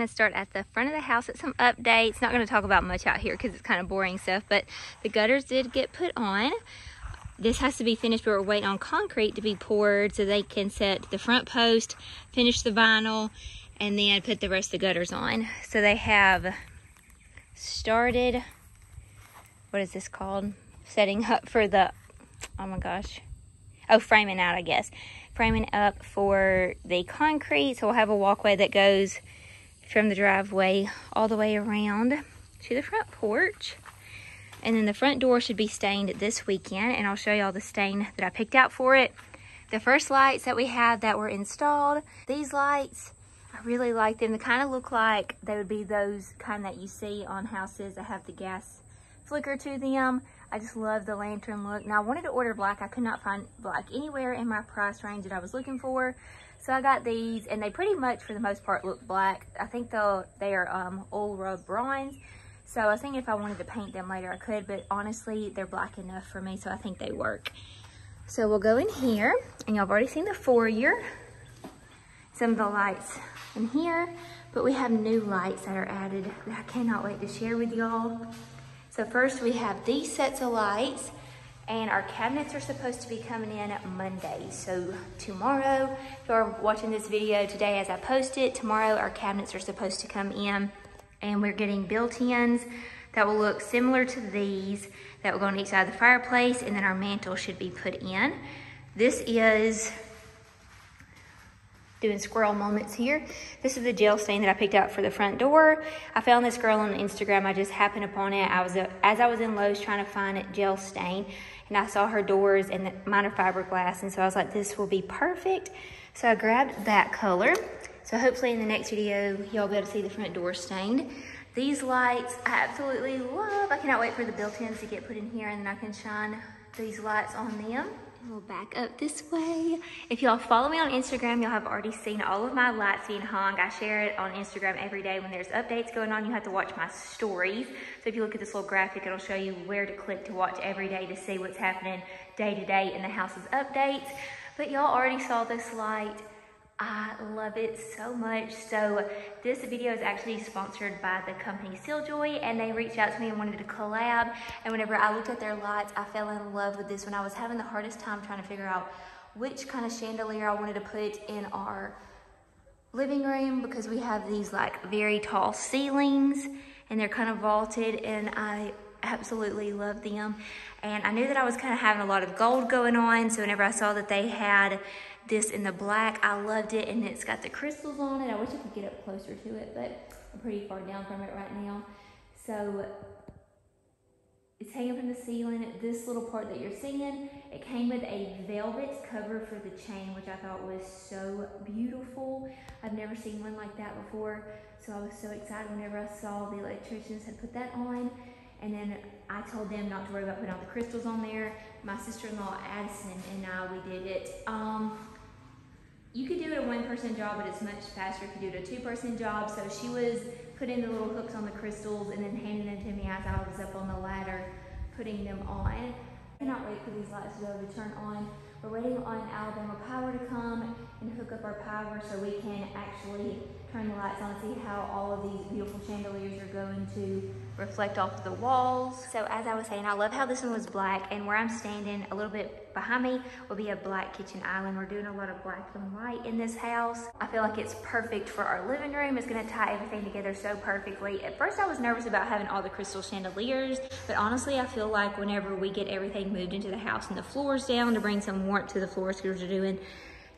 gonna start at the front of the house at some updates. Not gonna talk about much out here because it's kind of boring stuff, but the gutters did get put on. This has to be finished, but we're waiting on concrete to be poured so they can set the front post, finish the vinyl, and then put the rest of the gutters on. So they have started, what is this called? Setting up for the, oh my gosh. Oh, framing out, I guess. Framing up for the concrete. So we'll have a walkway that goes from the driveway all the way around to the front porch. And then the front door should be stained this weekend, and I'll show you all the stain that I picked out for it. The first lights that we have that were installed, these lights, I really like them. They kind of look like they would be those kind that you see on houses that have the gas flicker to them. I just love the lantern look. Now I wanted to order black. I could not find black anywhere in my price range that I was looking for. So I got these, and they pretty much for the most part look black. I think they are oil rub bronze. So I was thinking if I wanted to paint them later I could, but honestly they're black enough for me, so I think they work. So we'll go in here, and y'all have already seen the foyer. Some of the lights in here, but we have new lights that are added that I cannot wait to share with y'all. So first we have these sets of lights, and our cabinets are supposed to be coming in Monday. So tomorrow, if you are watching this video today as I post it, tomorrow our cabinets are supposed to come in, and we're getting built-ins that will look similar to these that will go on each side of the fireplace, and then our mantle should be put in. This is doing squirrel moments here. This is the gel stain that I picked out for the front door. I found this girl on Instagram. I just happened upon it. As I was in Lowe's trying to find gel stain, and I saw her doors, and mine are fiberglass, and so I was like, this will be perfect. So I grabbed that color. So hopefully in the next video, y'all be able to see the front door stained. These lights I absolutely love. I cannot wait for the built-ins to get put in here, and then I can shine these lights on them. We'll back up this way. If y'all follow me on Instagram, y'all have already seen all of my lights being hung. I share it on Instagram every day. When there's updates going on, you have to watch my stories. So if you look at this little graphic, it'll show you where to click to watch every day to see what's happening day to day in the house's updates. But y'all already saw this light. I love it so much. So this video is actually sponsored by the company SILJOY, and they reached out to me and wanted to collab. And whenever I looked at their lights, I fell in love with this one. I was having the hardest time trying to figure out which kind of chandelier I wanted to put in our living room, because we have these like very tall ceilings and they're kind of vaulted, and I absolutely love them. And I knew that I was kind of having a lot of gold going on, so whenever I saw that they had this in the black, I loved it, and it's got the crystals on it. I wish I could get up closer to it, but I'm pretty far down from it right now. So it's hanging from the ceiling. This little part that you're seeing, it came with a velvet cover for the chain, which I thought was so beautiful. I've never seen one like that before, so I was so excited whenever I saw the electricians had put that on. And then I told them not to worry about putting all the crystals on there. My sister-in-law Addison and I, we did it. You could do it a one-person job, but it's much faster if you do it a two-person job. So she was putting the little hooks on the crystals and then handing them to me as I was up on the ladder putting them on. I cannot wait for these lights to be able to turn on. We're waiting on Alabama Power to come and hook up our power so we can actually turn the lights on and see how all of these beautiful chandeliers are going to reflect off of the walls. So as I was saying, I love how this one was black, and where I'm standing a little bit behind me will be a black kitchen island. We're doing a lot of black and white in this house. I feel like it's perfect for our living room. It's gonna tie everything together so perfectly. At first I was nervous about having all the crystal chandeliers, but honestly I feel like whenever we get everything moved into the house and the floors down to bring some warmth to the floors, because we're doing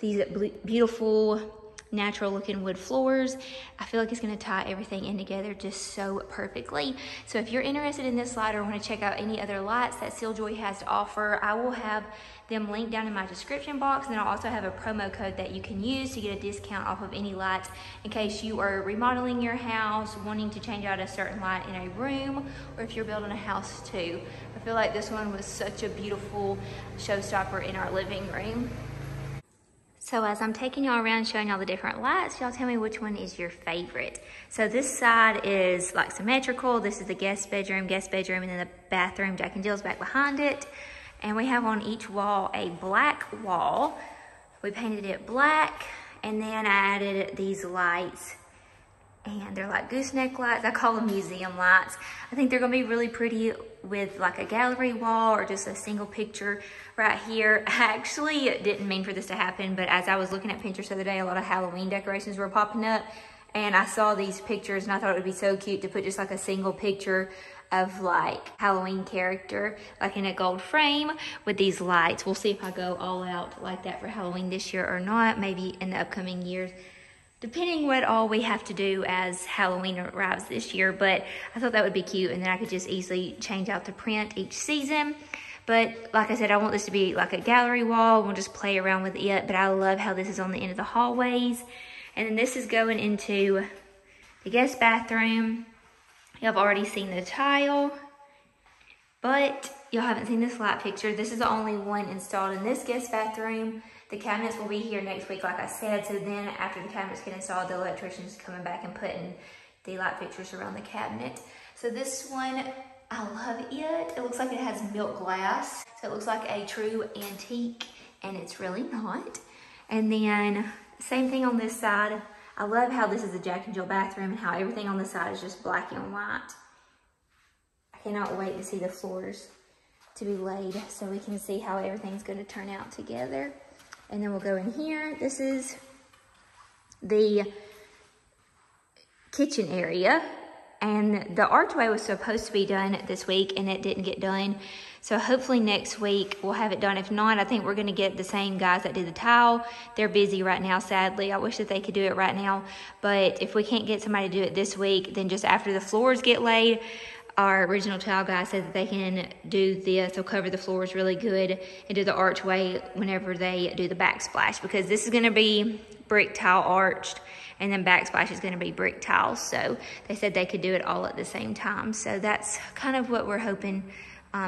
these beautiful natural looking wood floors, I feel like it's going to tie everything in together just so perfectly. So if you're interested in this light or want to check out any other lights that SILJOY has to offer, I will have them linked down in my description box, and then I'll also have a promo code that you can use to get a discount off of any lights in case you are remodeling your house, wanting to change out a certain light in a room, or if you're building a house too. I feel like this one was such a beautiful showstopper in our living room. So as I'm taking y'all around showing y'all the different lights, y'all tell me which one is your favorite. So this side is like symmetrical. This is the guest bedroom, and then the bathroom, Jack and Jill's back behind it. And we have on each wall a black wall. We painted it black, and then I added these lights And they're like gooseneck lights. I call them museum lights. I think they're gonna be really pretty with like a gallery wall or just a single picture right here. I actually didn't mean for this to happen, but as I was looking at Pinterest the other day, a lot of Halloween decorations were popping up, and I saw these pictures and I thought it would be so cute to put just like a single picture of like Halloween character, like in a gold frame with these lights. We'll see if I go all out like that for Halloween this year or not, maybe in the upcoming years, depending what all we have to do as Halloween arrives this year. But I thought that would be cute, and then I could just easily change out the print each season. But like I said, I want this to be like a gallery wall. We'll just play around with it, but I love how this is on the end of the hallways. And then this is going into the guest bathroom. Y'all have already seen the tile, but y'all haven't seen this light picture. This is the only one installed in this guest bathroom. The cabinets will be here next week, like I said. So then after the cabinets get installed, the electrician's coming back and putting the light fixtures around the cabinet. So this one, I love it. It looks like it has milk glass. So it looks like a true antique, and it's really not. And then same thing on this side. I love how this is a Jack and Jill bathroom and how everything on the side is just black and white. I cannot wait to see the floors to be laid so we can see how everything's gonna turn out together. And then we'll go in here. This is the kitchen area. And the archway was supposed to be done this week and it didn't get done. So hopefully next week we'll have it done. If not, I think we're gonna get the same guys that did the tile. They're busy right now, sadly. I wish that they could do it right now. But if we can't get somebody to do it this week, then just after the floors get laid, our original tile guy said that they can do this. They'll cover the floors really good and do the archway whenever they do the backsplash, because this is gonna be brick tile arched, and then backsplash is gonna be brick tiles. So they said they could do it all at the same time. So that's kind of what we're hoping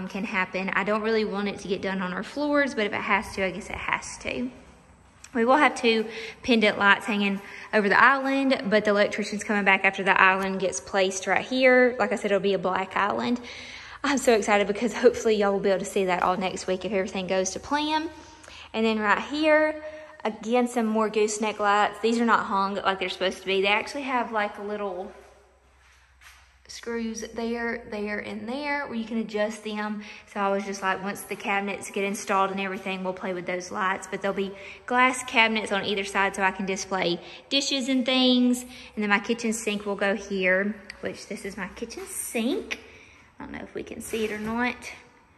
can happen. I don't really want it to get done on our floors, but if it has to, I guess it has to. We will have 2 pendant lights hanging over the island, but the electrician's coming back after the island gets placed right here. Like I said, it'll be a black island. I'm so excited because hopefully y'all will be able to see that all next week if everything goes to plan. And then right here, again, some more gooseneck lights. These are not hung like they're supposed to be. They actually have like little screws there, and there where you can adjust them. So I was just like, once the cabinets get installed and everything, we'll play with those lights. But there'll be glass cabinets on either side so I can display dishes and things. And then my kitchen sink will go here, which this is my kitchen sink. I don't know if we can see it or not.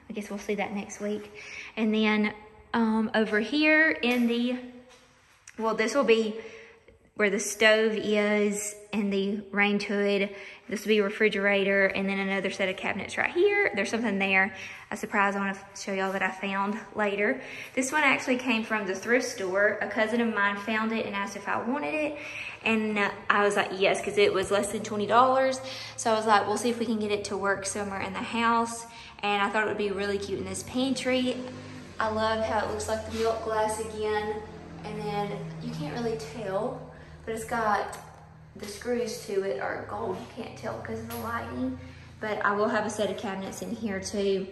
I guess we'll see that next week. And then over here in the, well, this will be where the stove is and the range hood. This will be a refrigerator, and then another set of cabinets right here. There's something there, a surprise I want to show y'all that I found later. This one actually came from the thrift store. A cousin of mine found it and asked if I wanted it. And I was like, yes, because it was less than $20. So I was like, we'll see if we can get it to work somewhere in the house. And I thought it would be really cute in this pantry. I love how it looks like the milk glass again. And then you can't really tell, but it's got the screws to it are gold. You can't tell because of the lighting. But I will have a set of cabinets in here too.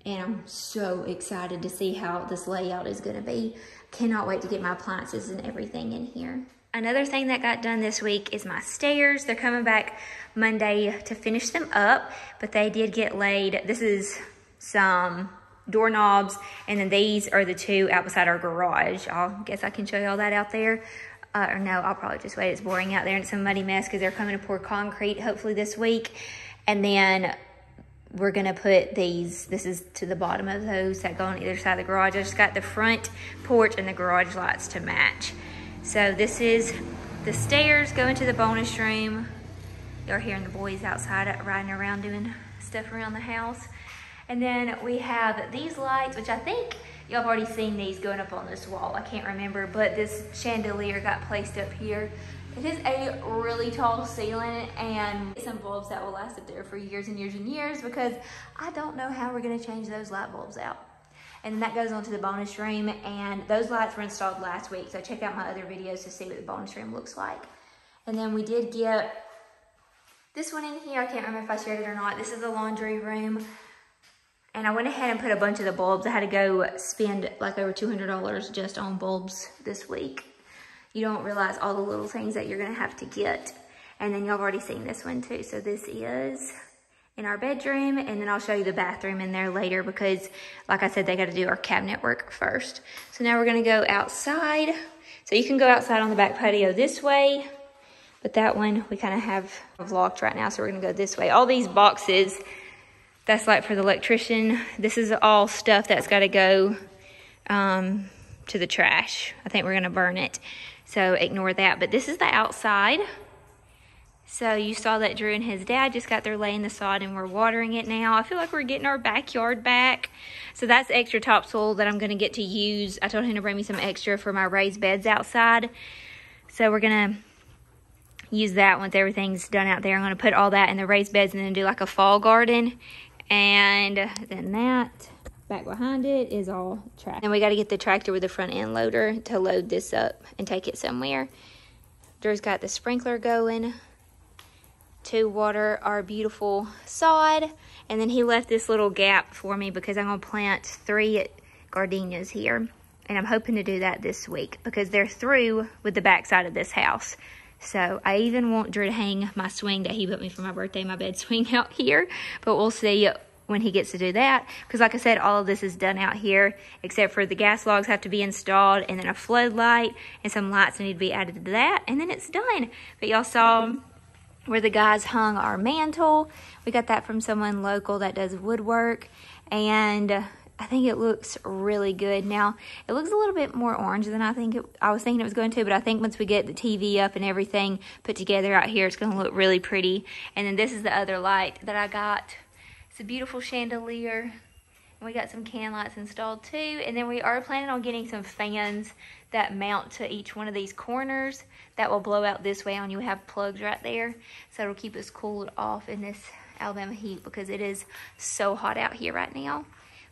And I'm so excited to see how this layout is gonna be. Cannot wait to get my appliances and everything in here. Another thing that got done this week is my stairs. They're coming back Monday to finish them up, but they did get laid. This is some doorknobs, and then these are the 2 out beside our garage. I guess I can show y'all that out there. Or no, I'll probably just wait. It's boring out there and it's a muddy mess because they're coming to pour concrete hopefully this week. And then we're gonna put these, this is to the bottom of those that go on either side of the garage. I just got the front porch and the garage lights to match. So this is the stairs going to the bonus room. You're hearing the boys outside riding around doing stuff around the house. And then we have these lights, which I think y'all have already seen these going up on this wall. I can't remember, but this chandelier got placed up here. It is a really tall ceiling and some bulbs that will last up there for years and years and years, because I don't know how we're gonna change those light bulbs out. And then that goes on to the bonus room, and those lights were installed last week, so check out my other videos to see what the bonus room looks like. And then we did get this one in here. I can't remember if I shared it or not. This is the laundry room. And I went ahead and put a bunch of the bulbs. I had to go spend like over $200 just on bulbs this week. You don't realize all the little things that you're gonna have to get. And then y'all have already seen this one too. So this is in our bedroom, and then I'll show you the bathroom in there later because, like I said, they got to do our cabinet work first. So now we're gonna go outside. So you can go outside on the back patio this way, but that one we kind of have locked right now, so we're gonna go this way. All these boxes, that's like for the electrician. This is all stuff that's got to go to the trash. I think we're gonna burn it, so ignore that. But this is the outside. So you saw that Drew and his dad just got there laying the sod and we're watering it now. I feel like we're getting our backyard back. So that's extra topsoil that I'm gonna get to use. I told him to bring me some extra for my raised beds outside. So we're gonna use that once everything's done out there. I'm gonna put all that in the raised beds and then do like a fall garden. And then that back behind it is all trash. And we gotta get the tractor with the front end loader to load this up and take it somewhere. Drew's got the sprinkler going to water our beautiful sod, and then he left this little gap for me because I'm gonna plant 3 gardenias here, and I'm hoping to do that this week because they're through with the back side of this house. So I even want Drew to hang my swing that he bought me for my birthday, my bed swing out here, but we'll see when he gets to do that, because like I said, all of this is done out here except for the gas logs have to be installed, and then a floodlight and some lights need to be added to that, and then it's done. But y'all saw where the guys hung our mantle. We got that from someone local that does woodwork, and I think it looks really good. Now, it looks a little bit more orange than I was thinking it was going to, but I think once we get the TV up and everything put together out here, it's gonna look really pretty. And then this is the other light that I got. It's a beautiful chandelier. And we got some can lights installed too. And then we are planning on getting some fans that mount to each one of these corners that will blow out this way on. You have plugs right there, so it'll keep us cooled off in this Alabama heat because it is so hot out here right now.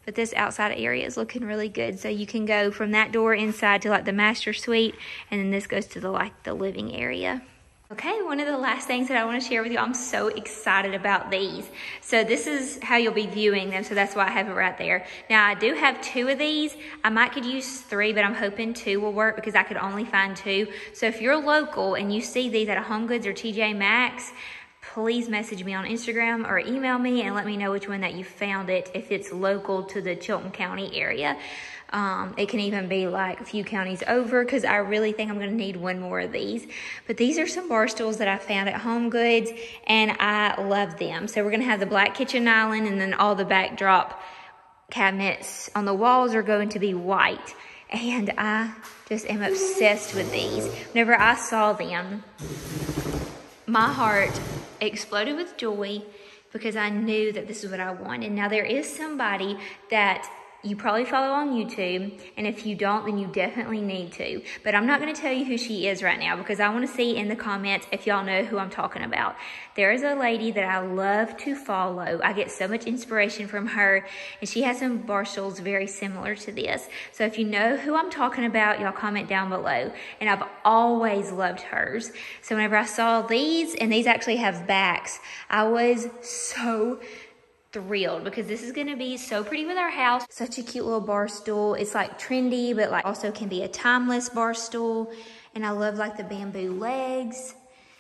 But this outside area is looking really good. So you can go from that door inside to like the master suite, and then this goes to the living area. Okay, one of the last things that I want to share with you, I'm so excited about these. So this is how you'll be viewing them, so that's why I have it right there. Now, I do have 2 of these. I could use 3, but I'm hoping 2 will work because I could only find 2. So if you're local and you see these at a Home Goods or TJ Maxx, please message me on Instagram or email me and let me know which one that you found it, if it's local to the Chilton County area. It can even be like a few counties over because I really think I'm going to need 1 more of these. But these are some bar stools that I found at Home Goods, and I love them. So we're going to have the black kitchen island, and then all the backdrop cabinets on the walls are going to be white. And I just am obsessed with these. Whenever I saw them, my heart exploded with joy because I knew that this is what I wanted. Now, there is somebody that you probably follow on YouTube, and if you don't, then you definitely need to. But I'm not going to tell you who she is right now because I want to see in the comments if y'all know who I'm talking about. There is a lady that I love to follow. I get so much inspiration from her, and she has some bar stools very similar to this. So if you know who I'm talking about, y'all comment down below. And I've always loved hers. So whenever I saw these, and these actually have backs, I was so thrilled because this is going to be so pretty with our house. Such a cute little bar stool. It's like trendy, but like also can be a timeless bar stool. And I love like the bamboo legs.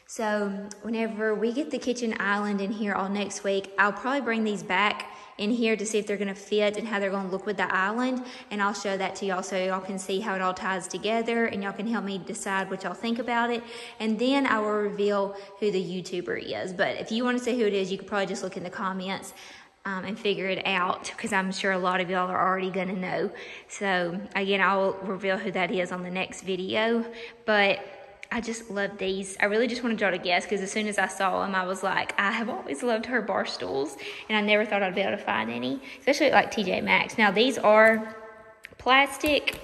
So whenever we get the kitchen island in here all next week, I'll probably bring these back in here to see if they're going to fit and how they're going to look with the island. And I'll show that to y'all so y'all can see how it all ties together, and y'all can help me decide what y'all think about it. And then I will reveal who the YouTuber is. But if you want to see who it is, you could probably just look in the comments and figure it out, because I'm sure a lot of y'all are already going to know. So again, I'll reveal who that is on the next video. But I just love these. I really just wanted y'all to guess, because as soon as I saw them, I was like, I have always loved her bar stools, and I never thought I'd be able to find any, especially at like TJ Maxx. Now these are plastic.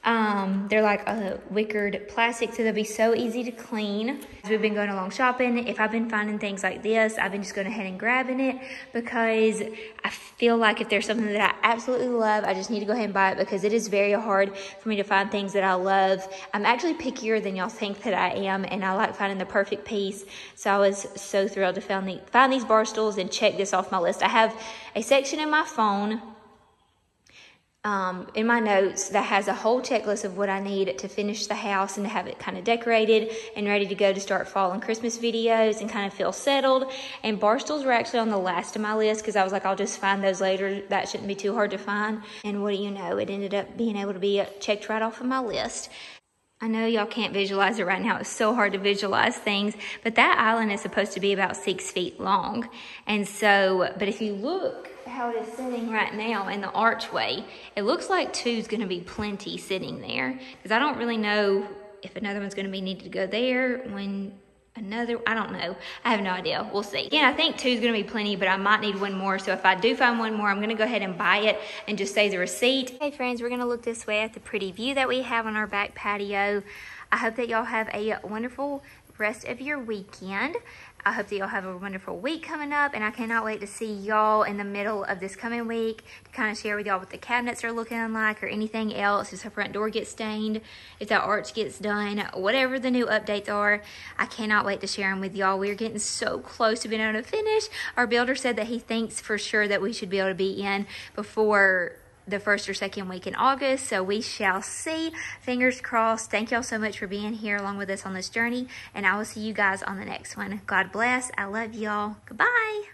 They're like a wickered plastic, so they'll be so easy to clean. As we've been going along shopping, if I've been finding things like this, I've been just going ahead and grabbing it, because I feel like if there's something that I absolutely love, I just need to go ahead and buy it, because it is very hard for me to find things that I love. I'm actually pickier than y'all think that I am, and I like finding the perfect piece. So I was so thrilled to find these bar stools and check this off my list. I have a section in my phone in my notes that has a whole checklist of what I need to finish the house and to have it kind of decorated and ready to go to start fall and Christmas videos and kind of feel settled. And bar stools were actually on the last of my list because I was like, I'll just find those later. That shouldn't be too hard to find. And what do you know? It ended up being able to be checked right off of my list. I know y'all can't visualize it right now. It's so hard to visualize things, but that island is supposed to be about 6 feet long. And so, but if you look how it is sitting right now in the archway, it looks like 2's gonna be plenty sitting there, because I don't really know if another one's gonna be needed to go there when another, I don't know. I have no idea. We'll see. Again, I think 2's gonna be plenty, but I might need one more. So if I do find one more, I'm gonna go ahead and buy it and just save the receipt. Hey friends, we're gonna look this way at the pretty view that we have on our back patio. I hope that y'all have a wonderful rest of your weekend. I hope that y'all have a wonderful week coming up, and I cannot wait to see y'all in the middle of this coming week to kind of share with y'all what the cabinets are looking like or anything else. If the front door gets stained, if that arch gets done, whatever the new updates are, I cannot wait to share them with y'all. We're getting so close to being able to finish. Our builder said that he thinks for sure that we should be able to be in before the first or second week in August, so we shall see. Fingers crossed. Thank y'all so much for being here along with us on this journey, and I will see you guys on the next one. God bless. I love y'all. Goodbye.